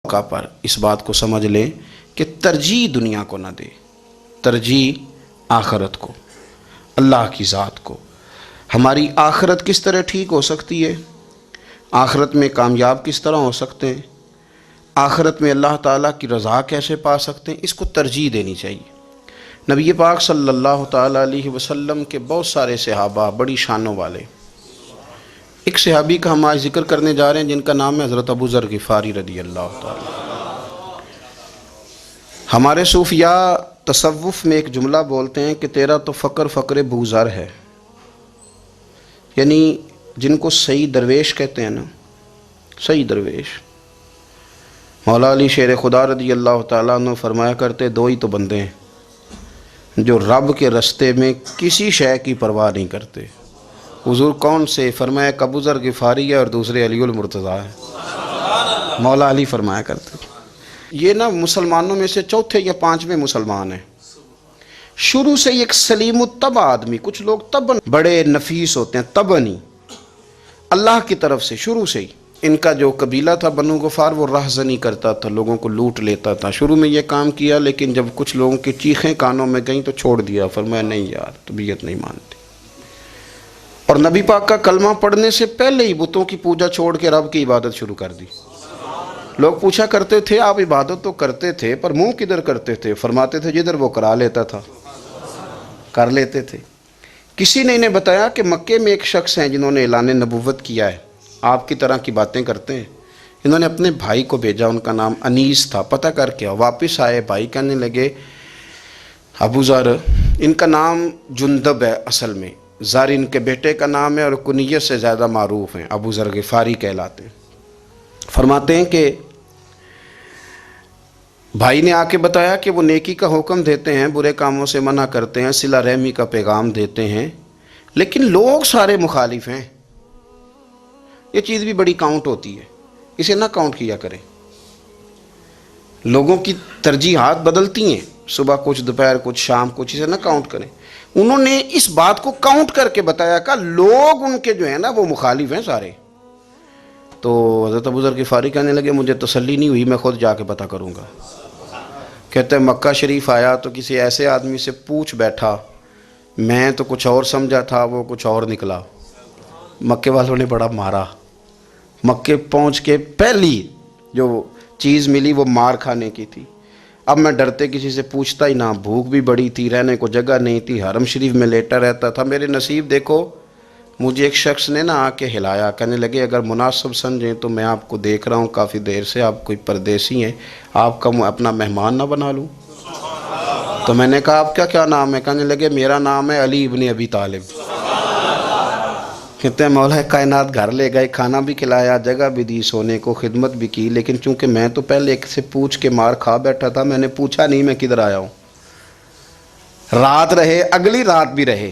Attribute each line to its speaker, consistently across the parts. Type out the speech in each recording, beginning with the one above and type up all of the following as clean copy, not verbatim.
Speaker 1: موقع پر اس بات کو سمجھ لیں کہ ترجیح دنیا کو نہ دے، ترجیح آخرت کو، اللہ کی ذات کو۔ ہماری آخرت کس طرح ٹھیک ہو سکتی ہے، آخرت میں کامیاب کس طرح ہو سکتے ہیں، آخرت میں اللہ تعالیٰ کی رضا کیسے پا سکتے ہیں، اس کو ترجیح دینی چاہیے۔ نبی پاک صلی اللہ تعالیٰ علیہ وسلم کے بہت سارے صحابہ بڑی شانوں والے، ایک صحابی کا ہم آج ذکر کرنے جا رہے ہیں جن کا نام ہے حضرت ابو ذر غفاری رضی اللہ تعالیٰ۔ ہمارے صوفیاء تصوف میں ایک جملہ بولتے ہیں کہ تیرا تو فقر ابو ذر ہے، یعنی جن کو صحیح درویش کہتے ہیں نا، صحیح درویش۔ مولا علی شیر خدا رضی اللہ تعالیٰ عنہ فرمایا کرتے دو ہی تو بندے ہیں جو رب کے رستے میں کسی شے کی پرواہ نہیں کرتے۔ حضور کون سے؟ فرمایا ابو ذر غفاری ہے اور دوسرے علی المرتضیٰ ہے۔ مولا علی فرمایا کرتے یہ نا مسلمانوں میں سے چوتھے یا پانچویں مسلمان ہیں، شروع سے ایک سلیم الطبع آدمی، کچھ لوگ طبعاً بڑے نفیس ہوتے ہیں، طبعاً اللہ کی طرف سے شروع سے ہی۔ ان کا جو قبیلہ تھا بنو غفار وہ راہزنی کرتا تھا، لوگوں کو لوٹ لیتا تھا۔ شروع میں یہ کام کیا لیکن جب کچھ لوگوں کی چیخیں کانوں میں گئیں تو چھوڑ دیا، فرمایا نہیں یار طبیعت نہیں مانتی۔ اور نبی پاک کا کلمہ پڑھنے سے پہلے ہی بتوں کی پوجا چھوڑ کے رب کی عبادت شروع کر دی۔ لوگ پوچھا کرتے تھے آپ عبادت تو کرتے تھے پر منہ کدھر کرتے تھے؟ فرماتے تھے جدھر وہ کرا لیتا تھا کر لیتے تھے۔ کسی نے انہیں بتایا کہ مکے میں ایک شخص ہیں جنہوں نے اعلان نبوت کیا ہے، آپ کی طرح کی باتیں کرتے ہیں۔ انہوں نے اپنے بھائی کو بھیجا، ان کا نام انیس تھا، پتہ کر کے واپس آئے، بھائی کہنے لگے ابو ذر، ان کا نام جندب ہے، اصل میں ذر ان کے بیٹے کا نام ہے اور کنیت سے زیادہ معروف ہیں، ابو ذر غفاری کہلاتے ہیں۔ فرماتے ہیں کہ بھائی نے آ کے بتایا کہ وہ نیکی کا حکم دیتے ہیں، برے کاموں سے منع کرتے ہیں، صلہ رحمی کا پیغام دیتے ہیں، لیکن لوگ سارے مخالف ہیں۔ یہ چیز بھی بڑی کاؤنٹ ہوتی ہے، اسے نہ کاؤنٹ کیا کریں۔ لوگوں کی ترجیحات بدلتی ہیں، صبح کچھ دوپہر کچھ شام کچھ، اسے نہ کاؤنٹ کریں۔ انہوں نے اس بات کو کاؤنٹ کر کے بتایا کہ لوگ ان کے جو ہیں نا وہ مخالف ہیں سارے۔ تو حضرت ابو ذر غفاری کہنے لگے مجھے تسلی نہیں ہوئی، میں خود جا کے پتہ کروں گا۔ کہتے ہیں مکہ شریف آیا تو کسی ایسے آدمی سے پوچھ بیٹھا، میں تو کچھ اور سمجھا تھا، وہ کچھ اور نکلا۔ مکے والوں نے بڑا مارا، مکے پہنچ کے پہلی جو چیز ملی وہ مار کھانے کی تھی۔ اب میں ڈرتے کسی سے پوچھتا ہی نہ، بھوک بھی بڑی تھی، رہنے کو جگہ نہیں تھی، حرم شریف میں لیٹا رہتا تھا۔ میرے نصیب دیکھو، مجھے ایک شخص نے آ کے ہلایا، کہنے لگے اگر مناسب سمجھیں تو میں آپ کو دیکھ رہا ہوں کافی دیر سے، آپ کوئی پردیسی ہیں، آپ کا اپنا مہمان نہ بنا لوں؟ تو میں نے کہا آپ کا کیا نام ہے؟ کہنے لگے میرا نام ہے علی ابن ابی طالب۔ کہتے ہیں مولا کائنات گھر لے گئے، کھانا بھی کھلایا، جگہ بھی دی سونے کو، خدمت بھی کی، لیکن چونکہ میں تو پہلے ایک سے پوچھ کے مار کھا بیٹھا تھا، میں نے پوچھا نہیں میں کدھر آیا ہوں۔ رات رہے، اگلی رات بھی رہے،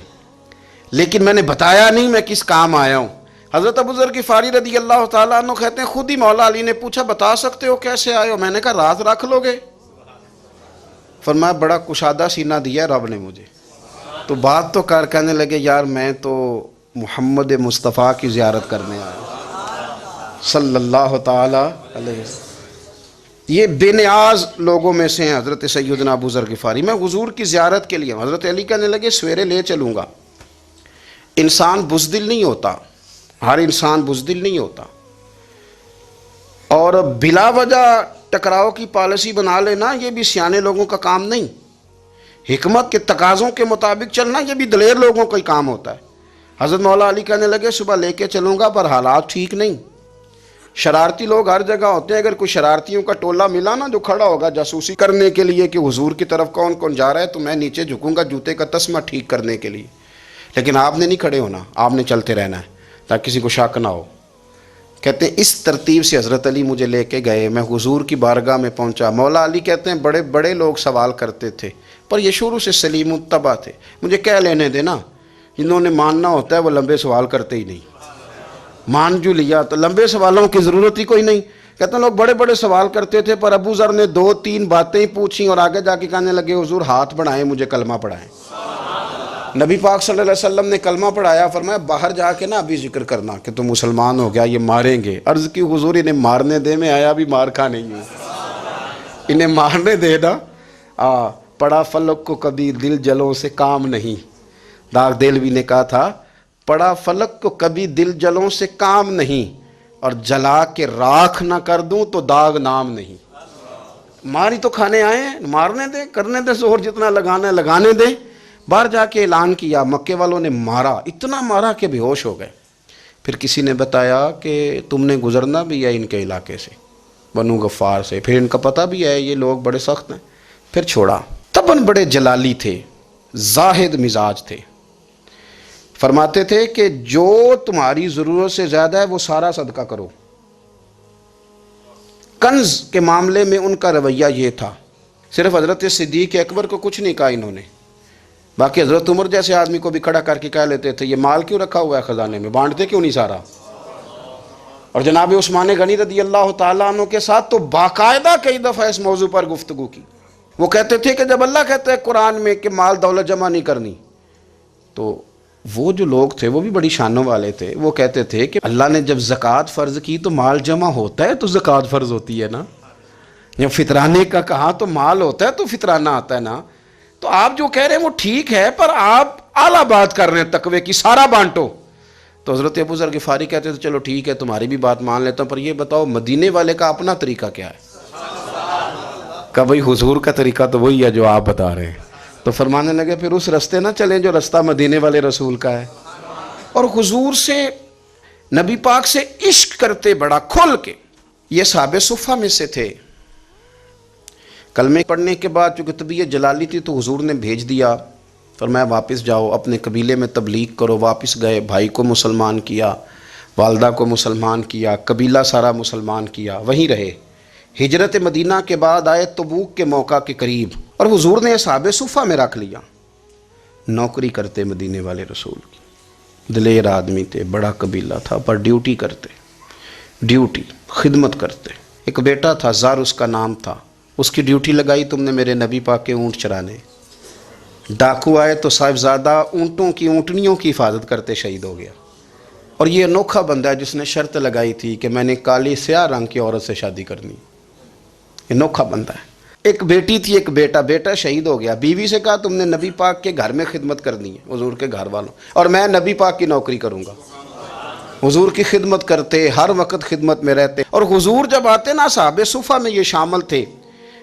Speaker 1: لیکن میں نے بتایا نہیں میں کس کام آیا ہوں۔ حضرت ابو ذر غفاری رضی اللہ تعالیٰ عنہ کہتے ہیں خود ہی مولا علی نے پوچھا بتا سکتے ہو کیسے آئے ہو؟ میں نے کہا راز رکھ لو گے؟ فرمایا بڑا کشادہ سینہ دیا رب نے مجھے، تو بات تو کر۔ کہنے لگے یار میں تو محمد مصطفیٰ کی زیارت کرنے آیا صلی اللہ تعالی علیہ وسلم۔ یہ بے نیاز لوگوں میں سے ہیں حضرت سیدنا ابو ذر غفاری۔ میں حضور کی زیارت کے لیے ہوں۔ حضرت علی کہنے لگے سویرے لے چلوں گا۔ انسان بزدل نہیں ہوتا، ہر انسان بزدل نہیں ہوتا، اور بلا وجہ ٹکراؤ کی پالیسی بنا لینا یہ بھی سیانے لوگوں کا کام نہیں۔ حکمت کے تقاضوں کے مطابق چلنا یہ بھی دلیر لوگوں کا ہی کام ہوتا ہے۔ حضرت مولا علی کہنے لگے صبح لے کے چلوں گا پر حالات ٹھیک نہیں، شرارتی لوگ ہر جگہ ہوتے ہیں، اگر کوئی شرارتیوں کا ٹولہ ملا نا جو کھڑا ہوگا جاسوسی کرنے کے لیے کہ حضور کی طرف کون کون جا رہا ہے، تو میں نیچے جھکوں گا جوتے کا تسمہ ٹھیک کرنے کے لیے، لیکن آپ نے نہیں کھڑے ہونا، آپ نے چلتے رہنا ہے تاکہ کسی کو شک نہ ہو۔ کہتے ہیں اس ترتیب سے حضرت علی مجھے لے کے گئے، میں حضور کی بارگاہ میں پہنچا۔ مولا علی کہتے ہیں بڑے بڑے لوگ سوال کرتے تھے پر یہ شروع سے سلیم الطبع تھے، مجھے کہہ لینے دینا، جنہوں نے ماننا ہوتا ہے وہ لمبے سوال کرتے ہی نہیں۔ مان جو لیا تو لمبے سوالوں کی ضرورت ہی کوئی نہیں۔ کہتے ہیں لوگ بڑے بڑے سوال کرتے تھے پر ابو ذر نے 2-3 باتیں ہی پوچھیں اور آگے جا کے کہنے لگے حضور ہاتھ بڑھائیں مجھے کلمہ پڑھائیں۔ نبی پاک صلی اللہ علیہ وسلم نے کلمہ پڑھایا، فرمایا باہر جا کے نا ابھی ذکر کرنا کہ تم مسلمان ہو گیا، یہ ماریں گے۔ عرض کی حضور انہیں مارنے دے، میں آیا بھی مار کھا نہیں ہوں۔ انہیں مارنے دے نا. پڑا فلک کو کبھی دل جلوں سے کام نہیں. داغ دہلوی نے کہا تھا پڑا فلک کو کبھی دل جلوں سے کام نہیں، اور جلا کے راکھ نہ کر دوں تو داغ نام نہیں. ماری تو کھانے آئے ہیں، مارنے دیں، کرنے دیں زہر جتنا لگانا ہے لگانے دیں. باہر جا کے اعلان کیا، مکے والوں نے مارا، اتنا مارا کہ بے ہوش ہو گئے. پھر کسی نے بتایا کہ تم نے گزرنا بھی ہے ان کے علاقے سے، بنو غفار سے. پھر ان کا پتہ بھی ہے یہ لوگ بڑے سخت ہیں. پھر چھوڑا. تباً بڑے جلالی تھے، زاہد مزاج تھے. فرماتے تھے کہ جو تمہاری ضرورت سے زیادہ ہے وہ سارا صدقہ کرو. کنز کے معاملے میں ان کا رویہ یہ تھا. صرف حضرت صدیق اکبر کو کچھ نہیں کہا انہوں نے، باقی حضرت عمر جیسے آدمی کو بھی کھڑا کر کے کہہ لیتے تھے یہ مال کیوں رکھا ہوا ہے خزانے میں، بانٹتے کیوں نہیں سارا. اور جناب عثمان غنی رضی اللہ تعالیٰ عنہ کے ساتھ تو باقاعدہ کئی دفعہ اس موضوع پر گفتگو کی. وہ کہتے تھے کہ جب اللہ کہتا ہے قرآن میں کہ مال دولت جمع نہیں کرنی، تو وہ جو لوگ تھے وہ بھی بڑی شانوں والے تھے. وہ کہتے تھے کہ اللہ نے جب زکوٰۃ فرض کی تو مال جمع ہوتا ہے تو زکوٰۃ فرض ہوتی ہے نا. جب فطرانے کا کہا تو مال ہوتا ہے تو فطرانہ آتا ہے نا. تو آپ جو کہہ رہے ہیں وہ ٹھیک ہے، پر آپ اعلیٰ بات کر رہے ہیں تقوی کی، سارا بانٹو. تو حضرت ابو ذر غفاری کہتے تھے چلو ٹھیک ہے تمہاری بھی بات مان لیتا ہوں، پر یہ بتاؤ مدینے والے کا اپنا طریقہ کیا ہے؟ کہ بھئی حضور کا طریقہ تو وہی ہے جو آپ بتا رہے ہیں. تو فرمانے لگے پھر اس رستے نہ چلیں جو رستہ مدینے والے رسول کا ہے. اور حضور سے، نبی پاک سے عشق کرتے بڑا کھل کے. یہ صحابہ صفہ میں سے تھے. کلمے پڑھنے کے بعد چونکہ طبیعت جلالی تھی تو حضور نے بھیج دیا، فرمایا واپس جاؤ اپنے قبیلے میں تبلیغ کرو. واپس گئے، بھائی کو مسلمان کیا، والدہ کو مسلمان کیا، قبیلہ سارا مسلمان کیا، وہیں رہے. ہجرت مدینہ کے بعد آئے تبوک کے موقع کے قریب، اور حضور نے اصحاب صفہ میں رکھ لیا. نوکری کرتے مدینے والے رسول کی، دلیر آدمی تھے، بڑا قبیلہ تھا، پر ڈیوٹی کرتے، ڈیوٹی خدمت کرتے. ایک بیٹا تھا زار اس کا نام تھا، اس کی ڈیوٹی لگائی تم نے میرے نبی پاک کے اونٹ چرانے. ڈاکو آئے تو صاحبزادہ اونٹوں کی، اونٹنیوں کی حفاظت کرتے شہید ہو گیا. اور یہ انوکھا بندہ ہے جس نے شرط لگائی تھی کہ میں نے کالی سیاہ رنگ کی عورت سے شادی کرنی. انوکھا بندہ ہے. ایک بیٹی تھی، ایک بیٹا، بیٹا شہید ہو گیا. بیوی سے کہا تم نے نبی پاک کے گھر میں خدمت کرنی ہے، حضور کے گھر والوں، اور میں نبی پاک کی نوکری کروں گا. حضور کی خدمت کرتے، ہر وقت خدمت میں رہتے. اور حضور جب آتے نا، صحابہ صفہ میں یہ شامل تھے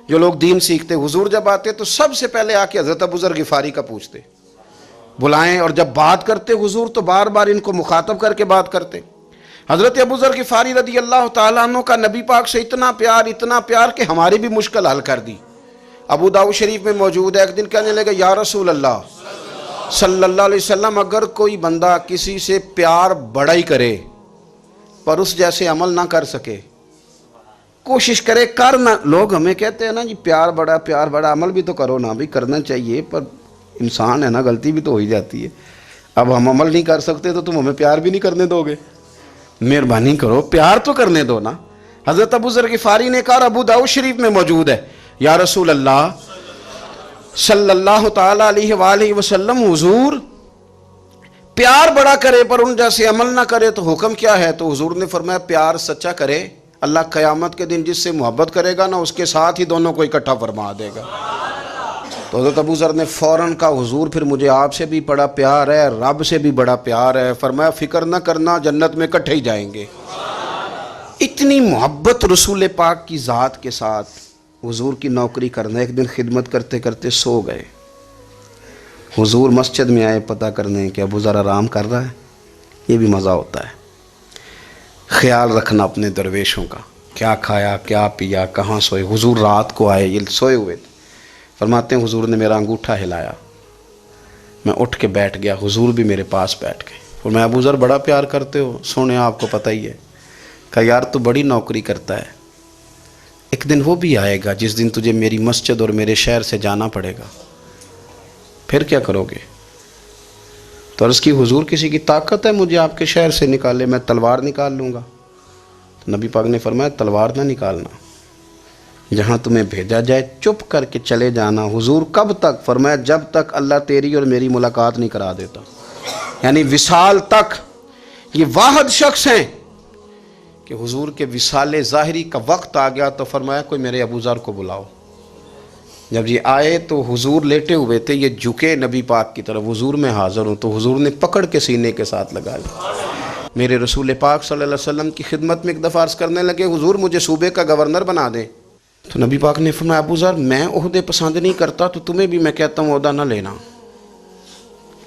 Speaker 1: جو لوگ دین سیکھتے. حضور جب آتے تو سب سے پہلے آ کے حضرت ابو ذر غفاری کا پوچھتے، بلائیں. اور جب بات کرتے حضور تو بار بار ان کو مخاطب کر کے بات کرتے. حضرت ابو ذر غفاری رضی اللہ تعالیٰ عنہ کا نبی پاک سے اتنا پیار کہ ہماری بھی مشکل حل کر دی. ابو داؤد شریف میں موجود ہے، ایک دن کہنے لگے یا رسول اللہ صلی اللہ علیہ وسلم، اگر کوئی بندہ کسی سے پیار بڑا ہی کرے پر اس جیسے عمل نہ کر سکے، کوشش کرے کر نہ. لوگ ہمیں کہتے ہیں نا جی پیار بڑا، عمل بھی تو کرو نا. بھی کرنا چاہیے، پر انسان ہے نا، غلطی بھی تو ہو ہی جاتی ہے. اب ہم عمل نہیں کر سکتے تو تم ہمیں پیار بھی نہیں کرنے دو گے؟ مہربانی کرو، پیار تو کرنے دو نا. حضرت ابو ذر غفاری نے کہا، ابو داؤد شریف میں موجود ہے، یا رسول اللہ صلی اللہ تعالی علیہ وآلہ وسلم، حضور پیار بڑا کرے پر ان جیسے عمل نہ کرے تو حکم کیا ہے؟ تو حضور نے فرمایا پیار سچا کرے، اللہ قیامت کے دن جس سے محبت کرے گا نا اس کے ساتھ ہی دونوں کو اکٹھا فرما دے گا. تو حضرت ابو ذر نے فوراً کہا حضور پھر مجھے آپ سے بھی بڑا پیار ہے، رب سے بھی بڑا پیار ہے. فرمایا فکر نہ کرنا، جنت میں اکٹھے ہی جائیں گے. اتنی محبت رسول پاک کی ذات کے ساتھ حضور کی نوکری کرنا. ایک دن خدمت کرتے کرتے سو گئے. حضور مسجد میں آئے پتہ کرنے کہ ابو ذر آرام کر رہا ہے. یہ بھی مزہ ہوتا ہے، خیال رکھنا اپنے درویشوں کا، کیا کھایا کیا پیا، کہاں سوئے. حضور رات کو آئے، یہ سوئے ہوئے تھے. فرماتے ہیں حضور نے میرا انگوٹھا ہلایا، میں اٹھ کے بیٹھ گیا. حضور بھی میرے پاس بیٹھ گئے. اور میں ابو ذر بڑا پیار کرتے ہو، سونے آپ کو پتہ ہی ہے. کہا یار تو بڑی نوکری کرتا ہے، ایک دن وہ بھی آئے گا جس دن تجھے میری مسجد اور میرے شہر سے جانا پڑے گا، پھر کیا کرو گے؟ تو عرض کی حضور کسی کی طاقت ہے مجھے آپ کے شہر سے نکالے؟ میں تلوار نکال لوں گا. تو نبی پاک نے فرمایا تلوار نہ نکالنا، جہاں تمہیں بھیجا جائے چپ کر کے چلے جانا. حضور کب تک؟ فرمایا جب تک اللہ تیری اور میری ملاقات نہیں کرا دیتا، یعنی وصال تک. یہ واحد شخص ہیں کہ کہ حضور کے وصال ظاہری کا وقت آ گیا تو فرمایا کوئی میرے ابو ذر کو بلاؤ۔ جب یہ آئے تو حضور لیٹے ہوئے تھے، یہ جھکے نبی پاک کی طرف، حضور میں حاضر ہوں، تو حضور نے پکڑ کے سینے کے ساتھ لگایا۔ میرے رسول پاک صلی اللہ علیہ وسلم کی خدمت میں ایک دفعہ عرض کرنے لگے حضور مجھے صوبے کا گورنر بنا دیں، تو نبی پاک نے فرمایا ابو ذر میں عہدے پسند نہیں کرتا، تو تمہیں بھی میں کہتا ہوں عہدہ نہ لینا،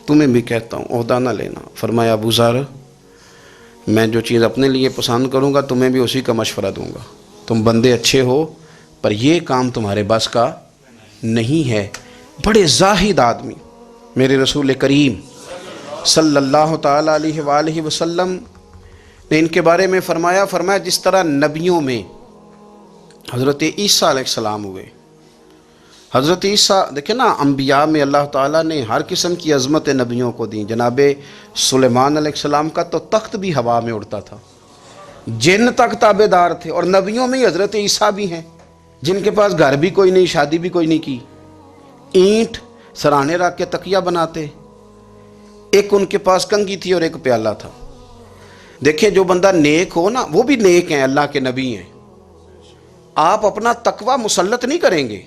Speaker 1: تمہیں بھی کہتا ہوں عہدہ نہ لینا۔ فرمایا ابو ذر میں جو چیز اپنے لیے پسند کروں گا تمہیں بھی اسی کا مشورہ دوں گا، تم بندے اچھے ہو پر یہ کام تمہارے بس کا نہیں ہے۔ بڑے زاہد آدمی میرے رسول کریم صلی اللہ تعالیٰ علیہ وآلہ وسلم نے ان کے بارے میں فرمایا جس طرح نبیوں میں حضرت عیسیٰ علیہ السلام ہوئے، حضرت عیسیٰ دیکھیں نا، انبیاء میں اللہ تعالیٰ نے ہر قسم کی عظمت نبیوں کو دیں۔ جناب سلیمان علیہ السلام کا تو تخت بھی ہوا میں اڑتا تھا، جن تک تابع دار تھے، اور نبیوں میں حضرت عیسیٰ بھی ہیں جن کے پاس گھر بھی کوئی نہیں، شادی بھی کوئی نہیں کی، اینٹ سرانے رکھ کے تکیہ بناتے، ایک ان کے پاس کنگھی تھی اور ایک پیالہ تھا۔ دیکھیں جو بندہ نیک ہو نا وہ بھی نیک ہیں، اللہ کے نبی ہیں، آپ اپنا تقوی مسلط نہیں کریں گے،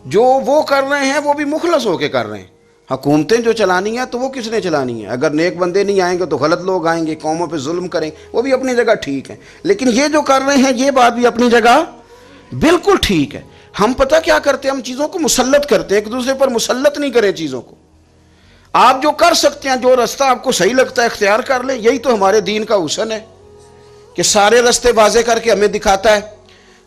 Speaker 1: جو وہ کر رہے ہیں وہ بھی مخلص ہو کے کر رہے ہیں۔ حکومتیں جو چلانی ہیں تو وہ کس نے چلانی ہے؟ اگر نیک بندے نہیں آئیں گے تو غلط لوگ آئیں گے، قوموں پہ ظلم کریں، وہ بھی اپنی جگہ ٹھیک ہیں، لیکن یہ جو کر رہے ہیں یہ بات بھی اپنی جگہ بالکل ٹھیک ہے۔ ہم پتہ کیا کرتے ہیں، ہم چیزوں کو مسلط کرتے ہیں، ایک دوسرے پر مسلط نہیں کریں چیزوں کو۔ آپ جو کر سکتے ہیں، جو رستہ آپ کو صحیح لگتا ہے اختیار کر لیں، یہی تو ہمارے دین کا حسن ہے کہ سارے رستے واضح کر کے ہمیں دکھاتا ہے۔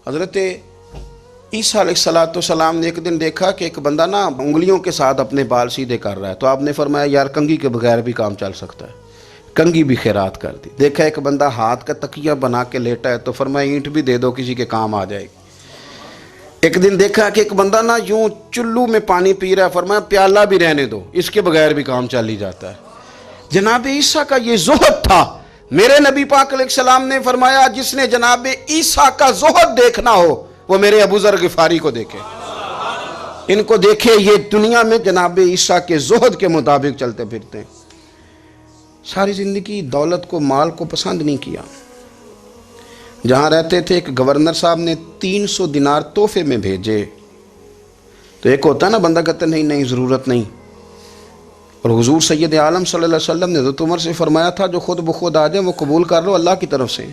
Speaker 1: حضرت عیسیٰ علیہ السلام نے ایک دن دیکھا کہ ایک بندہ نا انگلیوں کے ساتھ اپنے بال سیدھے کر رہا ہے، تو آپ نے فرمایا یار کنگھی کے بغیر بھی کام چل سکتا ہے، کنگھی بھی خیرات کر دی۔ دیکھا ایک بندہ ہاتھ کا تکیہ بنا کے لیٹا ہے، تو فرمایا اینٹ بھی دے دو کسی کے کام آ جائے گی۔ ایک دن دیکھا کہ ایک بندہ نا یوں چلو میں پانی پی رہا ہے، فرمایا پیالہ بھی رہنے دو، اس کے بغیر بھی کام چل ہی جاتا ہے۔ جناب عیسیٰ کا یہ زہد تھا۔ میرے نبی پاک علیہ السلام نے فرمایا جس نے جناب عیسیٰ کا زہد دیکھنا ہو وہ میرے ابو ذر غفاری کو دیکھے، ان کو دیکھے، یہ دنیا میں جناب عیسیٰ کے زہد کے مطابق چلتے پھرتے ہیں۔ ساری زندگی دولت کو، مال کو پسند نہیں کیا۔ جہاں رہتے تھے ایک گورنر صاحب نے 300 دینار تحفے میں بھیجے، تو ایک ہوتا ہے نا بندہ کہتا نہیں نہیں ضرورت نہیں، اور حضور سید عالم صلی اللہ علیہ وسلم نے حضرت عمر سے فرمایا تھا جو خود بخود آ جائے وہ قبول کر لو، اللہ کی طرف سے۔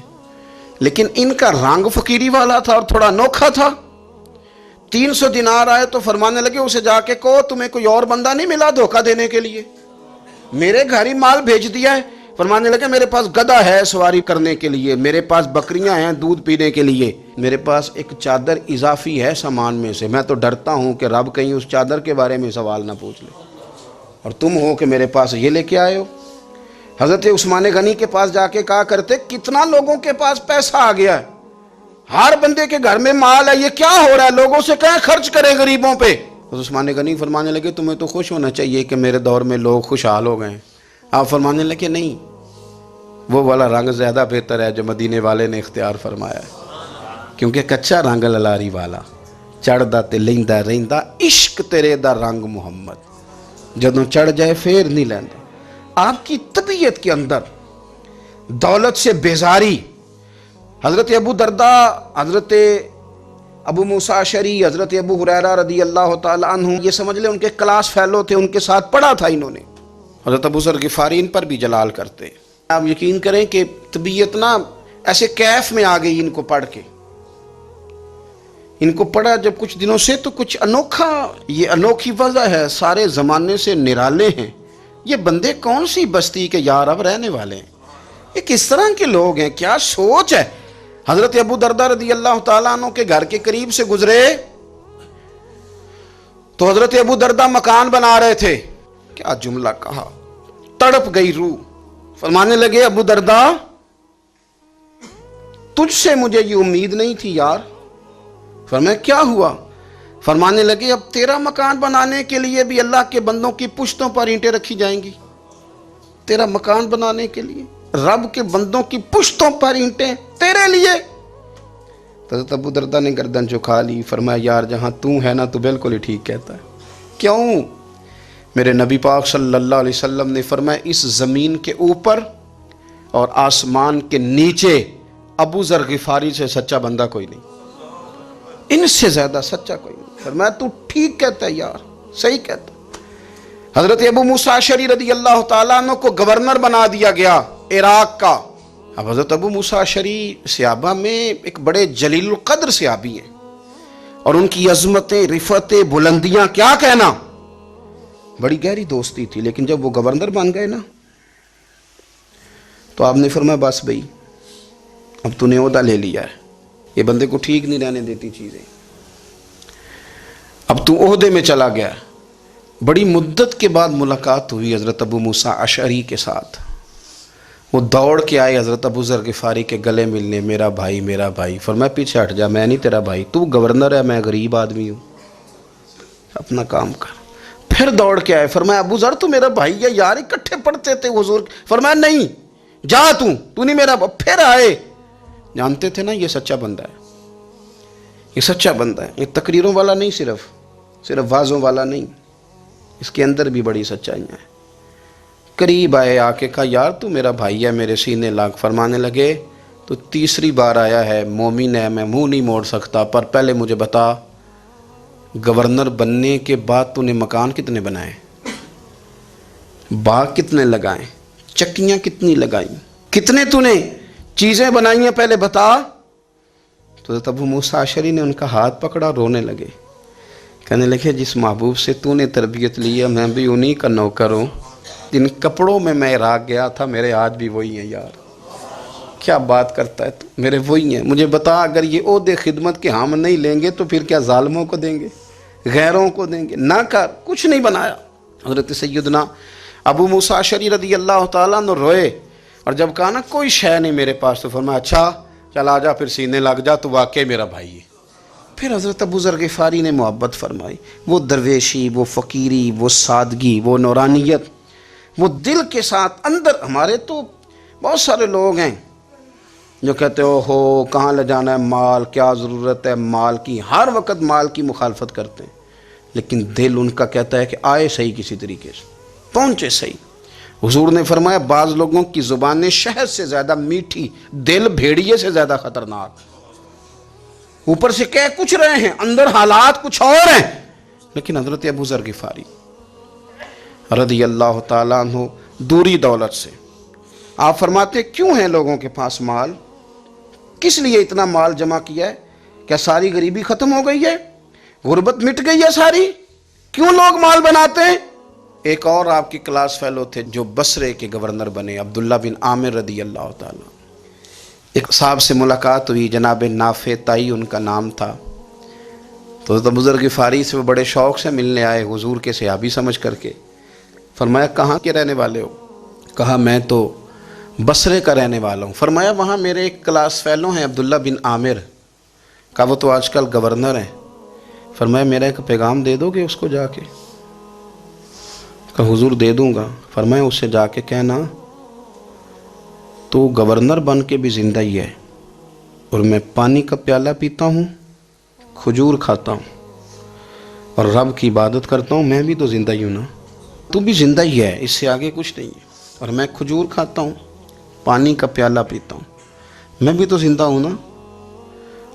Speaker 1: لیکن ان کا رنگ فقیری والا تھا اور تھوڑا انوکھا تھا۔ 300 دینار آئے تو فرمانے لگے اسے جا کے کہو تمہیں کوئی اور بندہ نہیں ملا دھوکہ دینے کے لیے، میرے گھر ہی مال بھیج دیا ہے۔ فرمانے لگے میرے پاس گدھا ہے سواری کرنے کے لیے، میرے پاس بکریاں ہیں دودھ پینے کے لیے، میرے پاس ایک چادر اضافی ہے سامان میں سے، میں تو ڈرتا ہوں کہ رب کہیں اس چادر کے بارے میں سوال نہ پوچھ لے، اور تم ہو کہ میرے پاس یہ لے کے آئے ہو۔ حضرت عثمان غنی کے پاس جا کے کہا کرتے کتنا لوگوں کے پاس پیسہ آ گیا ہے، ہر بندے کے گھر میں مال ہے، یہ کیا ہو رہا ہے، لوگوں سے کہیں خرچ کریں غریبوں پہ۔ حضرت عثمان غنی فرمانے لگے تمہیں تو خوش ہونا چاہیے کہ میرے دور میں لوگ خوشحال ہو گئے ہیں۔ آپ فرمانے لگے نہیں، وہ والا رنگ زیادہ بہتر ہے جو مدینے والے نے اختیار فرمایا ہے، کیونکہ کچا رنگ للاری والا چڑھدا تے لیندا رہندا عشق تیرے دا رنگ محمد، جدوں چڑھ جائے پھر نہیں لیندا۔ آپ کی طبیعت کے اندر دولت سے بیزاری، حضرت ابو درداء، حضرت ابو موسیٰ اشعری، حضرت ابو ہریرہ رضی اللہ تعالیٰ عنہ، یہ سمجھ لیں ان کے کلاس فیلو تھے، ان کے ساتھ پڑھا تھا انہوں نے۔ حضرت ابو ذر غفاری ان پر بھی جلال کرتے ہیں۔ آپ یقین کریں کہ طبیعت نا ایسے کیف میں آ گئی ان کو پڑھ کے، ان کو پڑھا جب کچھ دنوں سے تو کچھ انوکھا، یہ انوکھی وجہ ہے، سارے زمانے سے نرالے ہیں، یہ بندے کون سی بستی کے یار اب رہنے والے ہیں، یہ کس طرح کے لوگ ہیں، کیا سوچ ہے۔ حضرت ابو درداء رضی اللہ تعالیٰ عنہ کے گھر کے قریب سے گزرے تو حضرت ابو درداء مکان بنا رہے تھے، کیا جملہ کہا، تڑپ گئی روح۔ فرمانے لگے ابو درداء تجھ سے مجھے یہ امید نہیں تھی یار۔ فرمایا کیا ہوا؟ فرمانے لگے اب تیرا مکان بنانے کے لیے بھی اللہ کے بندوں کی پشتوں پر اینٹیں رکھی جائیں گی، تیرا مکان بنانے کے لیے رب کے بندوں کی پشتوں پر اینٹیں تیرے لیے۔ حضرت ابو درداء نے گردن جھکا لی، فرمایا یار جہاں تو ہے نا تو بالکل ہی ٹھیک کہتا ہے۔ کیوں؟ میرے نبی پاک صلی اللہ علیہ وسلم نے فرمایا اس زمین کے اوپر اور آسمان کے نیچے ابو ذر غفاری سے سچا بندہ کوئی نہیں، ان سے زیادہ سچا کوئی نہیں۔ فرمایا تو ٹھیک کہتا ہے یار، صحیح کہتا ہے۔ حضرت ابو موسیٰ اشعری رضی اللہ تعالیٰ عنہ کو گورنر بنا دیا گیا عراق کا۔ اب حضرت ابو موسیٰ اشعری صحابہ میں ایک بڑے جلیل القدر صحابی ہیں، اور ان کی عظمتیں، رفعتیں، بلندیاں کیا کہنا، بڑی گہری دوستی تھی۔ لیکن جب وہ گورنر بن گئے نا تو آپ نے فرمایا بس بھئی اب تو نے عہدہ لے لیا ہے، یہ بندے کو ٹھیک نہیں رہنے دیتی چیزیں، اب تو عہدے میں چلا گیا۔ بڑی مدت کے بعد ملاقات ہوئی حضرت ابو موسیٰ اشعری کے ساتھ، وہ دوڑ کے آئے حضرت ابو ذر غفاری کے گلے ملنے، میرا بھائی میرا بھائی۔ فرمایا پیچھے ہٹ جا، میں نہیں تیرا بھائی، تو گورنر ہے، میں غریب آدمی ہوں، اپنا کام کر۔ پھر دوڑ کے آئے، فرمایا ابو ذر تو میرا بھائی ہے یار، اکٹھے پڑھتے تھے حضور۔ فرمایا نہیں، جا تو نہیں میرا۔ پھر آئے، جانتے تھے نا یہ سچا بندہ ہے، یہ سچا بندہ ہے، یہ تقریروں والا نہیں، صرف وعظوں والا نہیں، اس کے اندر بھی بڑی سچائیاں ہیں۔ قریب آئے، آ کے کہا یار تو میرا بھائی ہے، میرے سینے لاگ۔ فرمانے لگے تو تیسری بار آیا ہے، مومن ہے، میں منہ نہیں موڑ سکتا، پر پہلے مجھے بتا گورنر بننے کے بعد تو نے مکان کتنے بنائے، باغ کتنے لگائے، چکیاں کتنی لگائیں، کتنے تو نے چیزیں بنائی ہیں، پہلے بتا۔ تو ابو موسیٰ اشعری نے ان کا ہاتھ پکڑا، رونے لگے، کہنے لگے جس محبوب سے تو نے تربیت لی ہے میں بھی انہی کا نوکر ہوں، جن کپڑوں میں میں عراق گیا تھا میرے آج بھی وہی ہیں یار۔ کیا بات کرتا ہے تو، میرے وہی ہیں۔ مجھے بتا اگر یہ عہدے خدمت کے ہم نہیں لیں گے تو پھر کیا ظالموں کو دیں گے، غیروں کو دیں گے؟ نہ کر، کچھ نہیں بنایا۔ حضرت سیدنا ابو موسیٰ اشعری رضی اللہ تعالیٰ عنہ روئے، اور جب کہا نا کوئی شے نہیں میرے پاس، تو فرمایا اچھا چل آ جا، پھر سینے لگ جا، تو واقعی میرا بھائی ہے۔ پھر حضرت ابو ذر غفاری نے محبت فرمائی، وہ درویشی، وہ فقیری، وہ سادگی، وہ نورانیت، وہ دل کے ساتھ اندر۔ ہمارے تو بہت سارے لوگ ہیں جو کہتے ہو کہاں لے جانا ہے مال، کیا ضرورت ہے مال کی، ہر وقت مال کی مخالفت کرتے ہیں، لیکن دل ان کا کہتا ہے کہ آئے صحیح، کسی طریقے سے پہنچے صحیح۔ حضور نے فرمایا بعض لوگوں کی زبانیں شہد سے زیادہ میٹھی، دل بھیڑیے سے زیادہ خطرناک، اوپر سے کہہ کچھ رہے ہیں اندر حالات کچھ اور ہیں۔ لیکن حضرت ابو ذر غفاری رضی اللہ تعالیٰ عنہ دوری دولت سے، آپ فرماتے کیوں ہیں لوگوں کے پاس مال، کس لیے اتنا مال جمع کیا ہے؟ کیا ساری غریبی ختم ہو گئی ہے، غربت مٹ گئی ہے ساری؟ کیوں لوگ مال بناتے ہیں؟ ایک اور آپ کی کلاس فیلو تھے جو بصرے کے گورنر بنے، عبداللہ بن عامر رضی اللہ تعالیٰ۔ ایک صاحب سے ملاقات ہوئی، جناب نافع تائی ان کا نام تھا، تو ابو ذر غفاری سے وہ بڑے شوق سے ملنے آئے، حضور کے صحابی سمجھ کر کے۔ فرمایا کہاں کے رہنے والے ہو؟ کہا میں تو بصرے کا رہنے والا ہوں۔ فرمایا وہاں میرے ایک کلاس فیلو ہیں عبداللہ بن عامر، کہا وہ تو آج کل گورنر ہیں۔ فرمایا میرا ایک پیغام دے دو گے اس کو جا کے؟ کہا حضور دے دوں گا۔ فرمایا اس سے جا کے کہنا تو گورنر بن کے بھی زندہ ہی ہے، اور میں پانی کا پیالہ پیتا ہوں، کھجور کھاتا ہوں اور رب کی عبادت کرتا ہوں، میں بھی تو زندہ ہی ہوں نا، تو بھی زندہ ہی ہے، اس سے آگے کچھ نہیں ہے، اور میں کھجور کھاتا ہوں، پانی کا پیالہ پیتا ہوں، میں بھی تو زندہ ہوں نا۔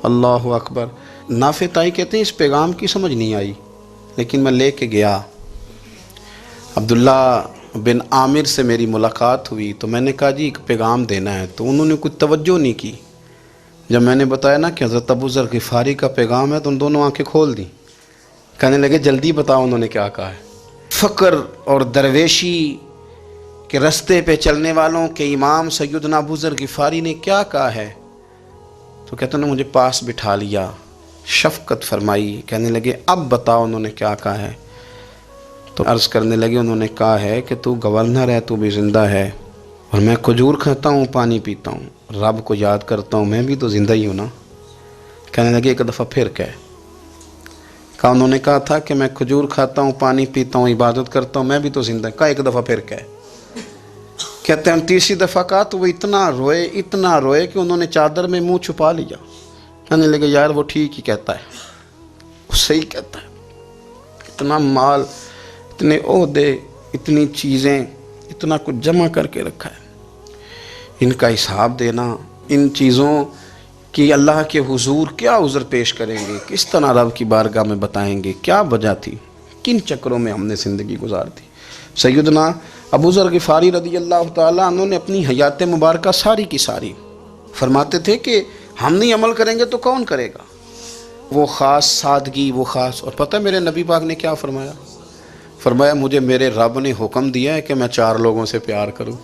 Speaker 1: اللہ اکبر۔ نافع تائی کہتے ہیں اس پیغام کی سمجھ نہیں آئی، لیکن میں لے کے گیا، عبداللہ بن عامر سے میری ملاقات ہوئی، تو میں نے کہا جی ایک پیغام دینا ہے، تو انہوں نے کچھ توجہ نہیں کی۔ جب میں نے بتایا نا کہ حضرت ابو ذر غفاری کا پیغام ہے، تو ان دونوں آنکھیں کھول دیں، کہنے لگے جلدی بتاؤ انہوں نے کیا کہا ہے۔ فقر اور درویشی کے رستے پہ چلنے والوں کے امام سیدنا ابو ذر غفاری نے کیا کہا ہے؟ تو کہتے ہیں مجھے پاس بٹھا لیا، شفقت فرمائی، کہنے لگے اب بتاؤ انہوں نے کیا کہا ہے؟ تو عرض کرنے لگے انہوں نے کہا ہے کہ تو گورنر ہے، تو بھی زندہ ہے، اور میں کھجور کھاتا ہوں، پانی پیتا ہوں، رب کو یاد کرتا ہوں، میں بھی تو زندہ ہی ہوں نا۔ کہنے لگے ایک دفعہ پھر کہا انہوں نے کہا تھا کہ میں کھجور کھاتا ہوں، پانی پیتا ہوں، عبادت کرتا ہوں، میں بھی تو زندہ، کہا ایک دفعہ پھر کہتے ہیں تیسری دفعہ کہا تو وہ اتنا روئے کہ انہوں نے چادر میں منہ چھپا لیا۔ کہنے لگے یار وہ ٹھیک ہی کہتا ہے، وہ صحیح کہتا ہے، اتنا مال، اتنے عہدے، اتنی چیزیں، اتنا کچھ جمع کر کے رکھا ہے، ان کا حساب دینا ان چیزوں کی اللہ کے حضور کیا عذر پیش کریں گے، کس طرح رب کی بارگاہ میں بتائیں گے کیا وجہ تھی، کن چکروں میں ہم نے زندگی گزار دی۔ سیدنا ابو ذر غفاری رضی اللہ تعالیٰ عنہ نے اپنی حیات مبارکہ ساری کی ساری فرماتے تھے کہ ہم نہیں عمل کریں گے تو کون کرے گا، وہ خاص سادگی، وہ خاص۔ اور پتہ میرے نبی پاک نے کیا فرمایا؟ فرمایا مجھے میرے رب نے حکم دیا ہے کہ میں 4 لوگوں سے پیار کروں۔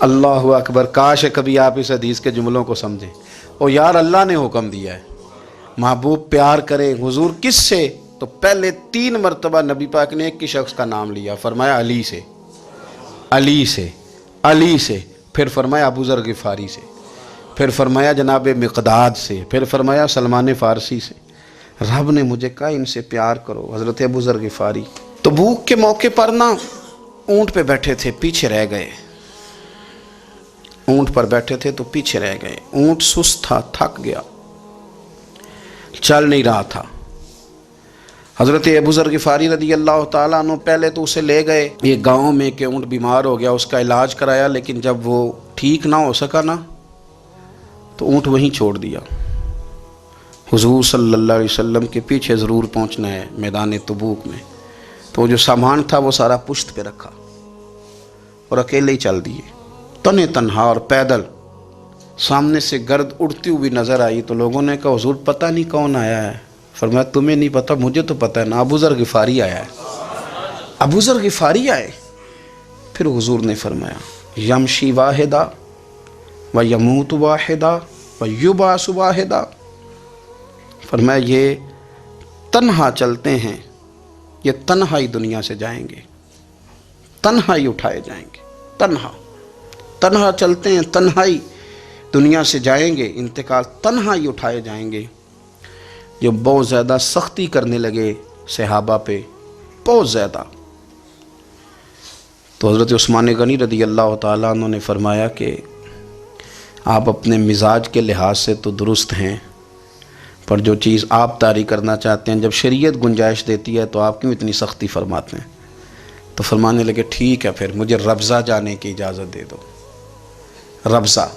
Speaker 1: اللہ اکبر، کاش کبھی آپ اس حدیث کے جملوں کو سمجھیں۔ اور یار اللہ نے حکم دیا ہے محبوب پیار کرے، حضور کس سے؟ تو پہلے 3 مرتبہ نبی پاک نے ایک ہی شخص کا نام لیا، فرمایا علی سے، علی سے، علی سے، پھر فرمایا ابو ذر غفاری سے، پھر فرمایا جناب مقداد سے، پھر فرمایا سلمان فارسی سے۔ رب نے مجھے کہا ان سے پیار کرو، حضرت ابو ذر غفاری۔ تبوک کے موقع پر نا اونٹ پہ بیٹھے تھے، پیچھے رہ گئے، اونٹ پر بیٹھے تھے تو پیچھے رہ گئے، اونٹ سست تھا، تھک گیا، چل نہیں رہا تھا۔ حضرت ابو ذر غفاری رضی اللہ تعالیٰ عنہ پہلے تو اسے لے گئے یہ گاؤں میں کہ اونٹ بیمار ہو گیا، اس کا علاج کرایا، لیکن جب وہ ٹھیک نہ ہو سکا نا تو اونٹ وہیں چھوڑ دیا۔ حضور صلی اللہ علیہ وسلم کے پیچھے ضرور پہنچنا ہے میدان تبوک میں، تو جو سامان تھا وہ سارا پشت پہ رکھا اور اکیلے ہی چل دیے، تنے تنہا اور پیدل۔ سامنے سے گرد اڑتی ہوئی نظر آئی تو لوگوں نے کہا حضور پتہ نہیں کون آیا ہے۔ فرمایا تمہیں نہیں پتہ، مجھے تو پتہ ہے نا، ابو ذر غفاری آیا ہے، ابو ذر غفاری آئے۔ پھر حضور نے فرمایا یمشی واحدہ و یموت واحدہ و یبعث واحدہ، فرمایا یہ تنہا چلتے ہیں، یہ تنہا ہی دنیا سے جائیں گے، تنہا ہی اٹھائے جائیں گے، تنہا تنہا چلتے ہیں، تنہا ہی دنیا سے جائیں گے، انتقال تنہا ہی اٹھائے جائیں گے۔ جو بہت زیادہ سختی کرنے لگے صحابہ پہ، بہت زیادہ، تو حضرت عثمان غنی رضی اللہ تعالیٰ عنہ نے فرمایا کہ آپ اپنے مزاج کے لحاظ سے تو درست ہیں، پر جو چیز آپ طاری کرنا چاہتے ہیں جب شریعت گنجائش دیتی ہے تو آپ کیوں اتنی سختی فرماتے ہیں؟ تو فرمانے لگے ٹھیک ہے پھر مجھے ربضہ جانے کی اجازت دے دو۔ ربضہ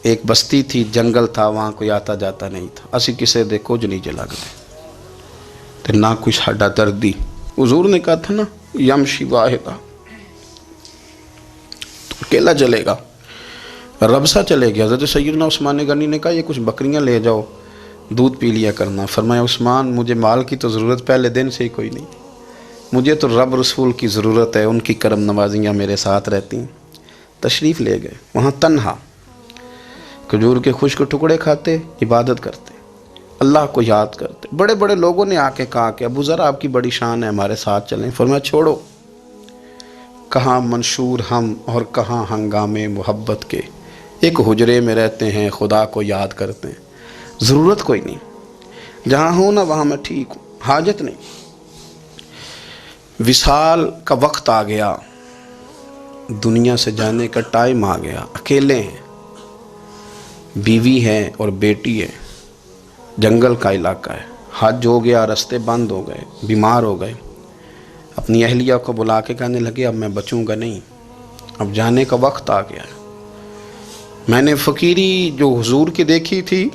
Speaker 1: ایک بستی تھی، جنگل تھا، وہاں کوئی آتا جاتا نہیں تھا، اسی کسے دے کچھ نہیں جلا گئے تو نہ کچھ ہڈا دردی۔ حضور نے کہا تھا نا یمشی واحدہ، تو اکیلا چلے گا، ربضہ چلے گیا۔ حضرت سیدنا عثمان غنی نے کہا یہ کچھ بکریاں لے جاؤ، دودھ پی لیا کرنا۔ فرمایا عثمان مجھے مال کی تو ضرورت پہلے دن سے ہی کوئی نہیں، مجھے تو رب رسول کی ضرورت ہے، ان کی کرم نوازیاں میرے ساتھ رہتی ہیں۔ تشریف لے گئے، وہاں تنہا کھجور کے خشک ٹکڑے کھاتے، عبادت کرتے، اللہ کو یاد کرتے۔ بڑے بڑے لوگوں نے آ کے کہا کہ ابو ذر آپ کی بڑی شان ہے، ہمارے ساتھ چلیں۔ فرمایا چھوڑو، کہاں منشور ہم اور کہاں ہنگامے محبت کے، ایک حجرے میں رہتے ہیں خدا کو یاد کرتے ہیں، ضرورت کوئی نہیں، جہاں ہوں نا وہاں میں ٹھیک ہوں، حاجت نہیں۔ وصال کا وقت آ گیا، دنیا سے جانے کا ٹائم آ گیا، اکیلے ہیں، بیوی ہے اور بیٹی ہے، جنگل کا علاقہ ہے، حج ہو گیا، رستے بند ہو گئے، بیمار ہو گئے۔ اپنی اہلیہ کو بلا کے کہنے لگے اب میں بچوں گا نہیں، اب جانے کا وقت آ گیا ہے۔ میں نے فقیری جو حضور کی دیکھی تھی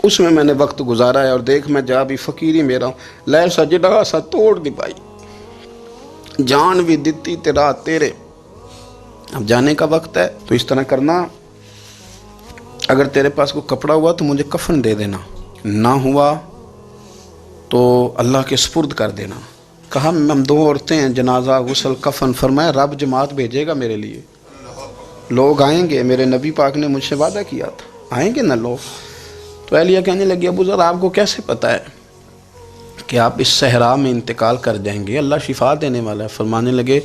Speaker 1: اس میں نے وقت گزارا ہے، اور دیکھ میں جا بھی فقیری میرا ہوں، لے سجدہ سا توڑ دی پائی، جان بھی دیتی تیرا تیرے، اب جانے کا وقت ہے۔ تو اس طرح کرنا، اگر تیرے پاس کوئی کپڑا ہوا تو مجھے کفن دے دینا، نہ ہوا تو اللہ کے سپرد کر دینا۔ کہا ہم 2 عورتیں ہیں، جنازہ، غسل، کفن۔ فرمایا رب جماعت بھیجے گا میرے لیے، لوگ آئیں گے، میرے نبی پاک نے مجھ سے وعدہ کیا تھا آئیں گے نا لوگ۔ تو اہلیہ کہنے لگی ابو ذر آپ کو کیسے پتہ ہے کہ آپ اس صحرا میں انتقال کر جائیں گے، اللہ شفا دینے والا ہے۔ فرمانے لگے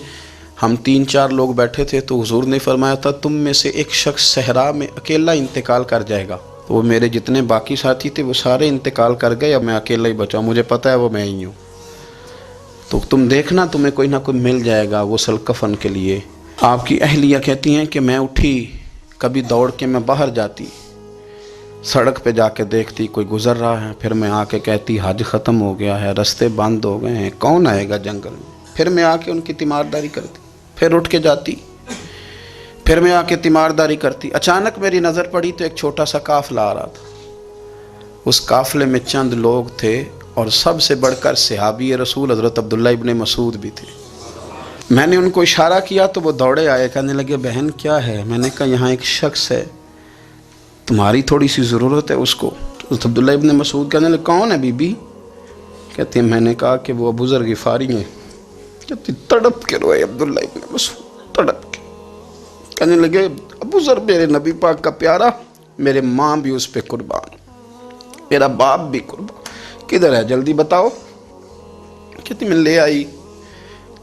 Speaker 1: ہم 3-4 لوگ بیٹھے تھے تو حضور نے فرمایا تھا تم میں سے ایک شخص صحرا میں اکیلا انتقال کر جائے گا۔ تو وہ میرے جتنے باقی ساتھی تھے وہ سارے انتقال کر گئے، اب میں اکیلا ہی بچا، مجھے پتہ ہے وہ میں ہی ہوں، تو تم دیکھنا تمہیں کوئی نہ کوئی مل جائے گا غسل کفن کے لیے۔ آپ کی اہلیہ کہتی ہیں کہ میں اٹھی، کبھی دوڑ کے میں باہر جاتی، سڑک پہ جا کے دیکھتی کوئی گزر رہا ہے، پھر میں آ کے کہتی حج ختم ہو گیا ہے، رستے بند ہو گئے ہیں، کون آئے گا جنگل میں، پھر میں آ کے ان کی تیمارداری کرتی، پھر اٹھ کے جاتی، پھر میں آ کے تیمارداری کرتی. اچانک میری نظر پڑی تو ایک چھوٹا سا قافلہ آ رہا تھا. اس قافلے میں چند لوگ تھے اور سب سے بڑھ کر صحابی رسول حضرت عبداللہ ابن مسعود بھی تھے. میں نے ان کو اشارہ کیا تو وہ دوڑے آئے, کہنے لگے بہن کیا ہے؟ میں نے کہا یہاں ایک شخص ہے, تمہاری تھوڑی سی ضرورت ہے اس کو. حضرت عبداللہ ابن مسعود کہنے لگے کون ہے بی بی؟ کہتے ہیں میں نے کہا کہ وہ ابو ذر غفاری ہیں. کہتی تڑپ کے روئے عبداللہ ابن مسعود, تڑپ کے. کہنے لگے ابو ذر میرے نبی پاک کا پیارا, میرے ماں بھی اس پہ قربان, میرا باپ بھی قربان, کدھر ہے جلدی بتاؤ. کہتی میں لے آئی.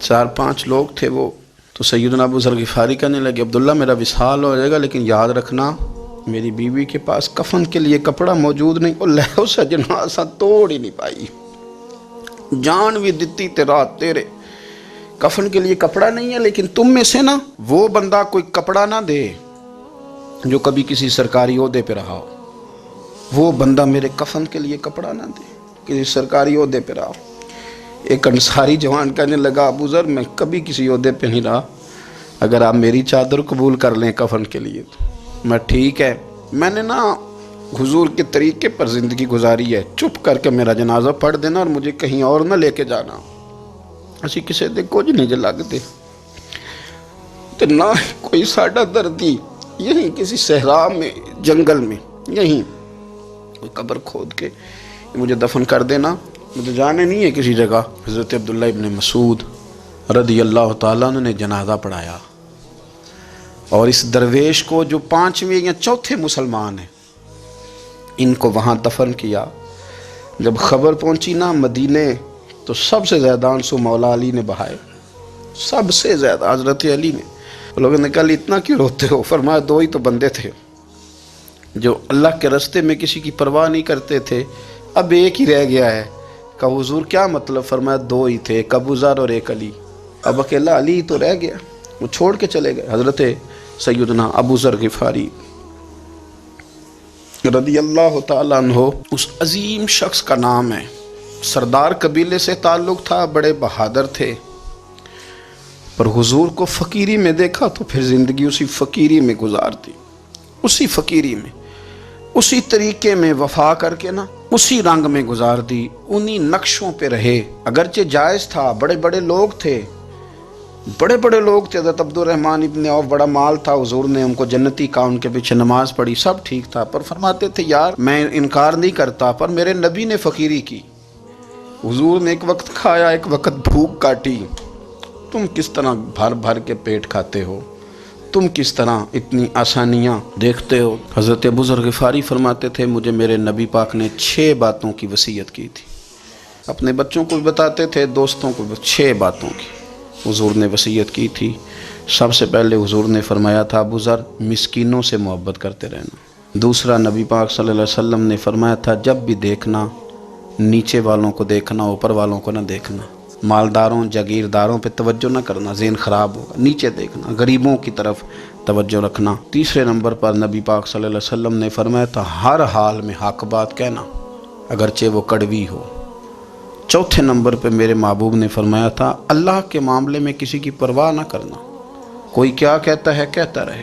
Speaker 1: 4-5 لوگ تھے وہ. تو سیدنا ابو ذر غفاری کہنے لگے عبداللہ میرا وصال ہو جائے گا لیکن یاد رکھنا میری بیوی کے پاس کفن کے لیے کپڑا موجود نہیں. اور لہو سے جنازہ توڑ ہی نہیں پائی, جان بھی دیتی تے رات تیرے, کفن کے لیے کپڑا نہیں ہے. لیکن تم میں سے نا وہ بندہ کوئی کپڑا نہ دے جو کبھی کسی سرکاری عہدے پہ رہا ہو, وہ بندہ میرے کفن کے لیے کپڑا نہ دے کسی سرکاری عہدے پہ رہا ہو. ایک انصاری جوان کہنے لگا ابو ذر میں کبھی کسی عہدے پہ نہیں رہا, اگر آپ میری چادر قبول کر لیں کفن کے لیے تو میں ٹھیک ہے. میں نے نا حضور کے طریقے پر زندگی گزاری ہے, چپ کر کے میرا جنازہ پڑھ دینا اور مجھے کہیں اور نہ لے کے جانا. اسی کسی دے کچھ نہیں جو لگتے تو نہ کوئی ساڈا دردی یہیں کسی صحرا میں جنگل میں یہیں کوئی قبر کھود کے مجھے دفن کر دینا, مجھے جانے نہیں ہے کسی جگہ. حضرت عبداللہ ابن مسعود رضی اللہ تعالیٰ عنہ نے جنازہ پڑھایا اور اس درویش کو جو 5ویں یا 4تھے مسلمان ہیں ان کو وہاں دفن کیا. جب خبر پہنچی نا مدینے تو سب سے زیادہ آنسو مولا علی نے بہائے, سب سے زیادہ حضرت علی نے. لوگوں نے کہا اتنا کیوں روتے ہو؟ فرمایا 2 ہی تو بندے تھے جو اللہ کے راستے میں کسی کی پرواہ نہیں کرتے تھے, اب ایک ہی رہ گیا ہے. کہا حضور کیا مطلب؟ فرمایا 2 ہی تھے, ایک ابو ذر اور ایک علی, اب اکیلا علی تو رہ گیا, وہ چھوڑ کے چلے گئے. حضرت سیدنا ابو ذر غفاری رضی اللہ تعالیٰ عنہ اس عظیم شخص کا نام ہے. سردار قبیلے سے تعلق تھا, بڑے بہادر تھے, پر حضور کو فقیری میں دیکھا تو پھر زندگی اسی فقیری میں گزار دی, اسی فقیری میں, اسی طریقے میں وفا کر کے نا اسی رنگ میں گزار دی, انہی نقشوں پہ رہے. اگرچہ جائز تھا, بڑے بڑے لوگ تھے, بڑے بڑے لوگ تھے. حضرت عبد الرحمن ابن عوف بڑا مال تھا, حضور نے ان کو جنتی کہا, ان کے پیچھے نماز پڑھی, سب ٹھیک تھا. پر فرماتے تھے یار میں انکار نہیں کرتا, پر میرے نبی نے فقیری کی, حضور نے ایک وقت کھایا ایک وقت بھوک کاٹی, تم کس طرح بھر بھر کے پیٹ کھاتے ہو, تم کس طرح اتنی آسانیاں دیکھتے ہو. حضرت ابو ذر غفاری فرماتے تھے مجھے میرے نبی پاک نے 6 باتوں کی وصیت کی تھی. اپنے بچوں کو بھی بتاتے تھے, دوستوں کو بھی, 6 باتوں کی حضور نے وصیت کی تھی. سب سے پہلے حضور نے فرمایا تھا ابو ذر مسکینوں سے محبت کرتے رہنا. دوسرا نبی پاک صلی اللہ علیہ وسلم نے فرمایا تھا جب بھی دیکھنا نیچے والوں کو دیکھنا, اوپر والوں کو نہ دیکھنا. مالداروں جاگیرداروں پہ توجہ نہ کرنا, ذہن خراب ہوگا. نیچے دیکھنا, غریبوں کی طرف توجہ رکھنا. تیسرے نمبر پر نبی پاک صلی اللہ علیہ وسلم نے فرمایا تھا ہر حال میں حق بات کہنا اگرچہ وہ کڑوی ہو. چوتھے نمبر پہ میرے محبوب نے فرمایا تھا اللہ کے معاملے میں کسی کی پرواہ نہ کرنا, کوئی کیا کہتا ہے کہتا رہے,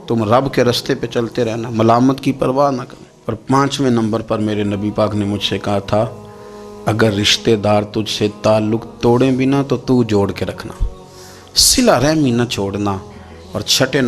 Speaker 1: تم رب کے راستے پہ چلتے رہنا, ملامت کی پرواہ نہ کرنا. اور 5ویں نمبر پر میرے نبی پاک نے مجھ سے کہا تھا اگر رشتہ دار تجھ سے تعلق توڑیں بھی نہ تو جوڑ کے رکھنا, صلہ رحمی نہ چھوڑنا. اور 6 نمبر